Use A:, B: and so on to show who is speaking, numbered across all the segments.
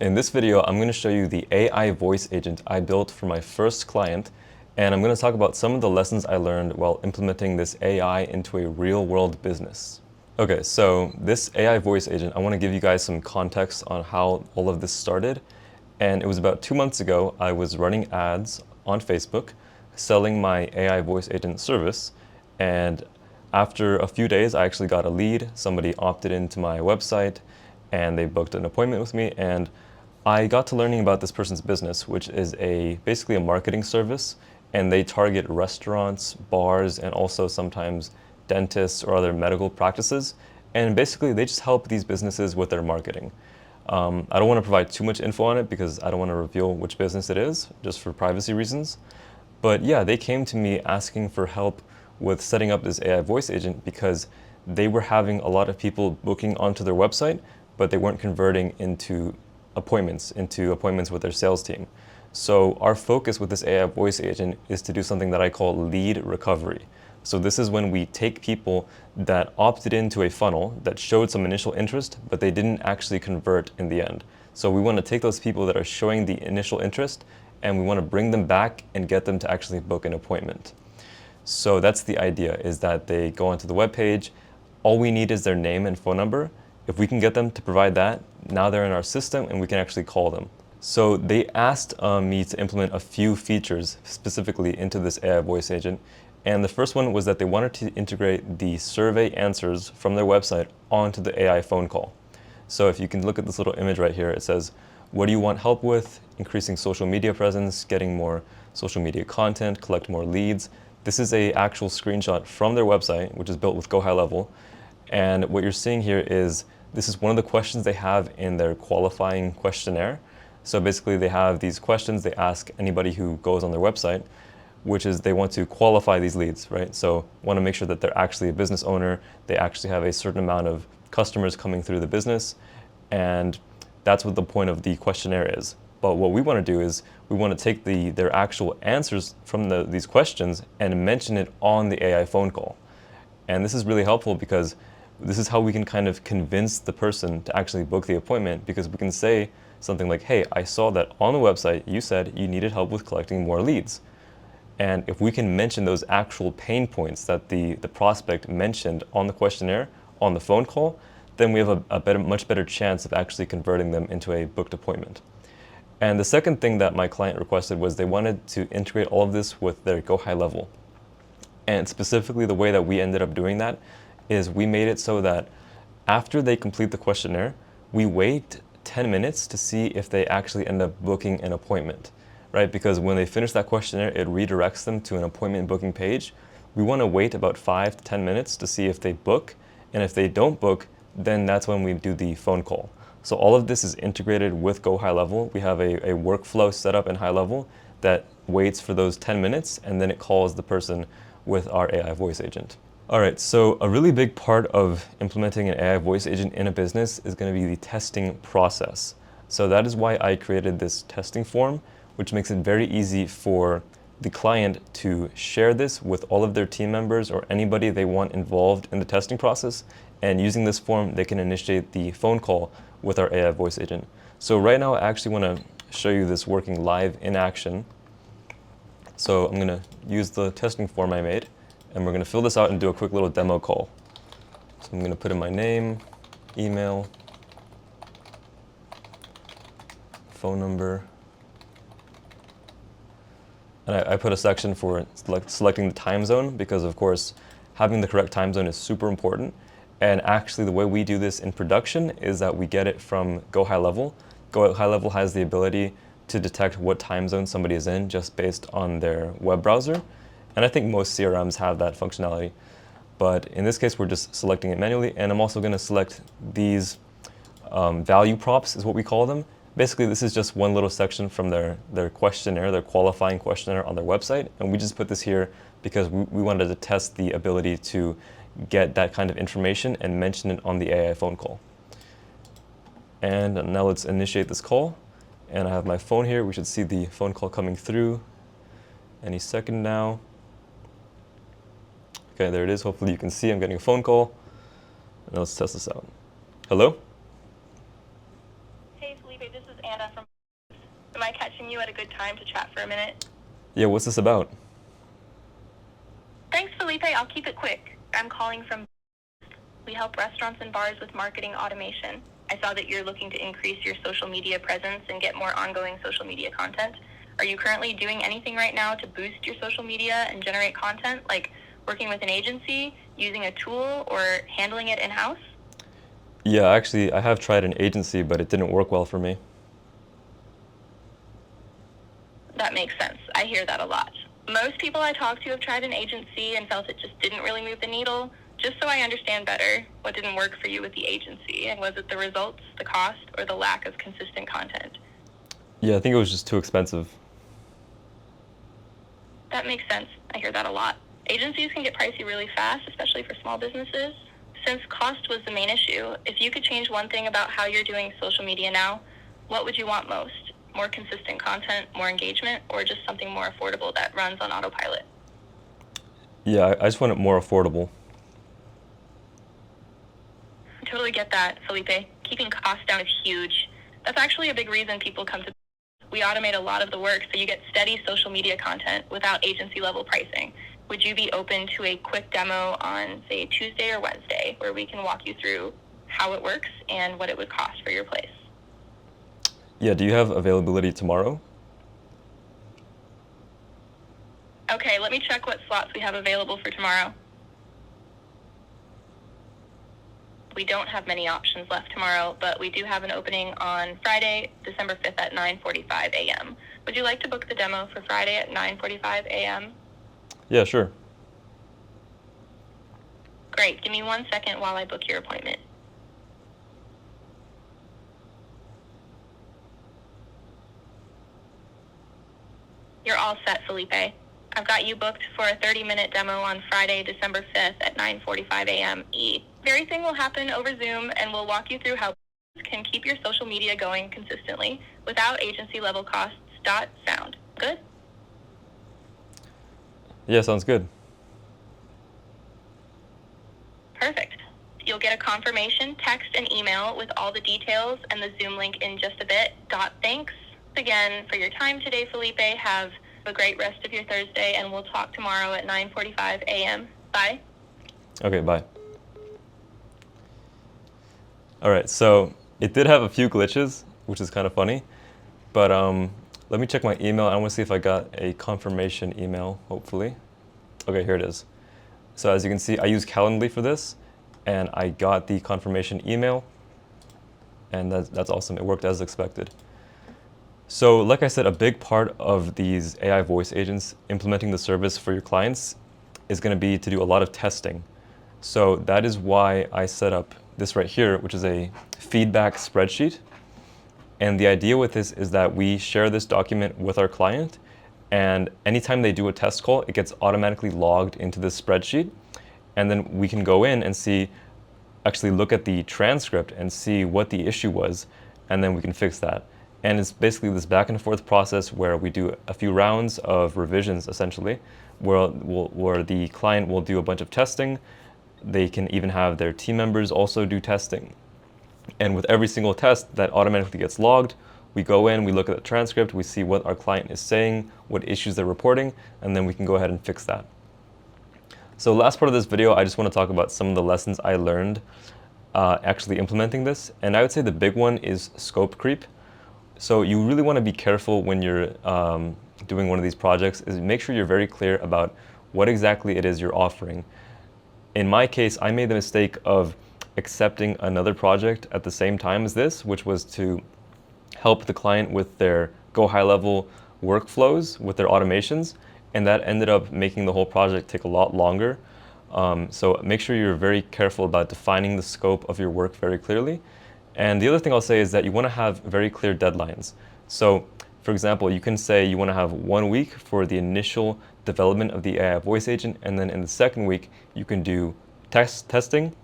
A: In this video, I'm going to show you the AI voice agent I built for my first client, and I'm going to talk about some of the lessons I learned while implementing this AI into a real-world business. Okay, so this AI voice agent, I want to give you guys some context on how all of this started. And it was about 2 months ago, I was running ads on Facebook, selling my AI voice agent service, and after a few days, I actually got a lead. Somebody opted into my website and they booked an appointment with me, and I got to learning about this person's business, which is basically a marketing service, and they target restaurants, bars, and also sometimes dentists or other medical practices. And basically, they just help these businesses with their marketing. I don't want to provide too much info on it because I don't want to reveal which business it is, just for privacy reasons. But yeah, they came to me asking for help with setting up this AI voice agent because they were having a lot of people booking onto their website, but they weren't converting into appointments with their sales team. So our focus with this AI voice agent is to do something that I call lead recovery. So this is when we take people that opted into a funnel that showed some initial interest, but they didn't actually convert in the end. So we want to take those people that are showing the initial interest and we want to bring them back and get them to actually book an appointment. So that's the idea, is that they go onto the web page. All we need is their name and phone number. If we can get them to provide that, now they're in our system and we can actually call them. So they asked me to implement a few features specifically into this AI voice agent. And the first one was that they wanted to integrate the survey answers from their website onto the AI phone call. So if you can look at this little image right here, it says, what do you want help with? Increasing social media presence, getting more social media content, collect more leads. This is an actual screenshot from their website, which is built with GoHighLevel. And what you're seeing here is, this is one of the questions they have in their qualifying questionnaire. So basically they have these questions they ask anybody who goes on their website, which is they want to qualify these leads, right? So want to make sure that they're actually a business owner, they actually have a certain amount of customers coming through the business, and that's what the point of the questionnaire is. But what we want to do is we want to take their actual answers from these questions and mention it on the AI phone call. And this is really helpful because this is how we can kind of convince the person to actually book the appointment, because we can say something like, hey, I saw that on the website you said you needed help with collecting more leads. And if we can mention those actual pain points that the prospect mentioned on the questionnaire, on the phone call, then we have a much better chance of actually converting them into a booked appointment. And the second thing that my client requested was they wanted to integrate all of this with their GoHighLevel. And specifically the way that we ended up doing that is we made it so that after they complete the questionnaire, we wait 10 minutes to see if they actually end up booking an appointment, right? Because when they finish that questionnaire, it redirects them to an appointment booking page. We want to wait about 5 to 10 minutes to see if they book. And if they don't book, then that's when we do the phone call. So all of this is integrated with GoHighLevel. We have a workflow set up in HighLevel that waits for those 10 minutes, and then it calls the person with our AI voice agent. All right, so a really big part of implementing an AI voice agent in a business is going to be the testing process. So that is why I created this testing form, which makes it very easy for the client to share this with all of their team members or anybody they want involved in the testing process. And using this form, they can initiate the phone call with our AI voice agent. So right now, I actually want to show you this working live in action. So I'm going to use the testing form I made, and we're going to fill this out and do a quick little demo call. So I'm going to put in my name, email, phone number, and I put a section for selecting the time zone because, of course, having the correct time zone is super important. And actually, the way we do this in production is that we get it from GoHighLevel. GoHighLevel has the ability to detect what time zone somebody is in just based on their web browser. And I think most CRMs have that functionality. But in this case, we're just selecting it manually. And I'm also going to select these value props, is what we call them. Basically, this is just one little section from their questionnaire, their qualifying questionnaire on their website. And we just put this here because we wanted to test the ability to get that kind of information and mention it on the AI phone call. And now let's initiate this call. And I have my phone here. We should see the phone call coming through any second now. Okay, there it is. Hopefully you can see I'm getting a phone call. And let's test this out. Hello?
B: Hey, Felipe, this is Anna from. Am I catching you at a good time to chat for a minute?
A: Yeah, what's this about?
B: Thanks, Felipe. I'll keep it quick. I'm calling from. We help restaurants and bars with marketing automation. I saw that you're looking to increase your social media presence and get more ongoing social media content. Are you currently doing anything right now to boost your social media and generate content, like working with an agency, using a tool, or handling it in-house?
A: Yeah, actually, I have tried an agency, but it didn't work well for me.
B: That makes sense. I hear that a lot. Most people I talk to have tried an agency and felt it just didn't really move the needle. Just so I understand better, what didn't work for you with the agency? And was it the results, the cost, or the lack of consistent content?
A: Yeah, I think it was just too expensive.
B: That makes sense. I hear that a lot. Agencies can get pricey really fast, especially for small businesses. Since cost was the main issue, if you could change one thing about how you're doing social media now, what would you want most? More consistent content, more engagement, or just something more affordable that runs on autopilot?
A: Yeah, I just want it more affordable.
B: I totally get that, Felipe. Keeping costs down is huge. That's actually a big reason people come to. We automate a lot of the work so you get steady social media content without agency level pricing. Would you be open to a quick demo on, say, Tuesday or Wednesday, where we can walk you through how it works and what it would cost for your place?
A: Yeah, do you have availability tomorrow?
B: Okay, let me check what slots we have available for tomorrow. We don't have many options left tomorrow, but we do have an opening on Friday, December 5th at 9:45 a.m. Would you like to book the demo for Friday at 9:45 a.m.?
A: Yeah, sure.
B: Great. Give me 1 second while I book your appointment. You're all set, Felipe. I've got you booked for a 30-minute demo on Friday, December 5th at 9:45 a.m. Everything will happen over Zoom, and we'll walk you through how you can keep your social media going consistently without agency-level costs. Sound good?
A: Yeah, sounds good.
B: Perfect. You'll get a confirmation text and email with all the details and the Zoom link in just a bit. Thanks again for your time today, Felipe. Have a great rest of your Thursday, and we'll talk tomorrow at 9:45 a.m. Bye.
A: Okay, bye. All right, so it did have a few glitches, which is kind of funny, but let me check my email. I want to see if I got a confirmation email, hopefully. Okay, here it is. So as you can see, I use Calendly for this, and I got the confirmation email, and that's awesome. It worked as expected. So like I said, a big part of these AI voice agents implementing the service for your clients is going to be to do a lot of testing. So that is why I set up this right here, which is a feedback spreadsheet. And the idea with this is that we share this document with our client, and anytime they do a test call, it gets automatically logged into this spreadsheet. And then we can go in and actually look at the transcript and see what the issue was, and then we can fix that. And it's basically this back and forth process where we do a few rounds of revisions, essentially, where the client will do a bunch of testing. They can even have their team members also do testing. And with every single test that automatically gets logged, we go in, we look at the transcript, we see what our client is saying, what issues they're reporting, and then we can go ahead and fix that. So last part of this video, I just want to talk about some of the lessons I learned actually implementing this. And I would say the big one is scope creep. So you really want to be careful when you're doing one of these projects, is make sure you're very clear about what exactly it is you're offering. In my case, I made the mistake of accepting another project at the same time as this, which was to help the client with their go high level workflows, with their automations, and that ended up making the whole project take a lot longer. So make sure you're very careful about defining the scope of your work very clearly. And the other thing I'll say is that you want to have very clear deadlines. So for example, you can say you want to have 1 week for the initial development of the AI voice agent, and then in the second week, you can do testing,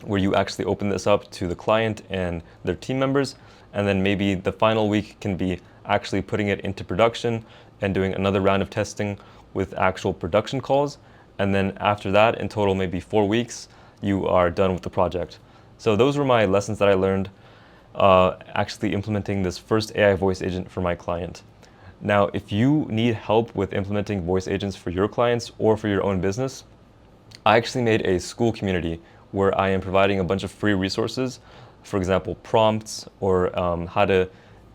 A: where you actually open this up to the client and their team members, and then maybe the final week can be actually putting it into production and doing another round of testing with actual production calls. And then after that, in total, maybe 4 weeks, you are done with the project. So those were my lessons that I learned. actually implementing this first AI voice agent for my client. Now, if you need help with implementing voice agents for your clients or for your own business, I actually made a school community where I am providing a bunch of free resources, for example, prompts or how to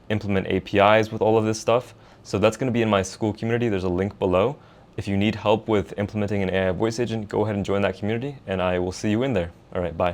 A: implement APIs with all of this stuff. So that's going to be in my school community. There's a link below. If you need help with implementing an AI voice agent, go ahead and join that community, and I will see you in there. All right, bye.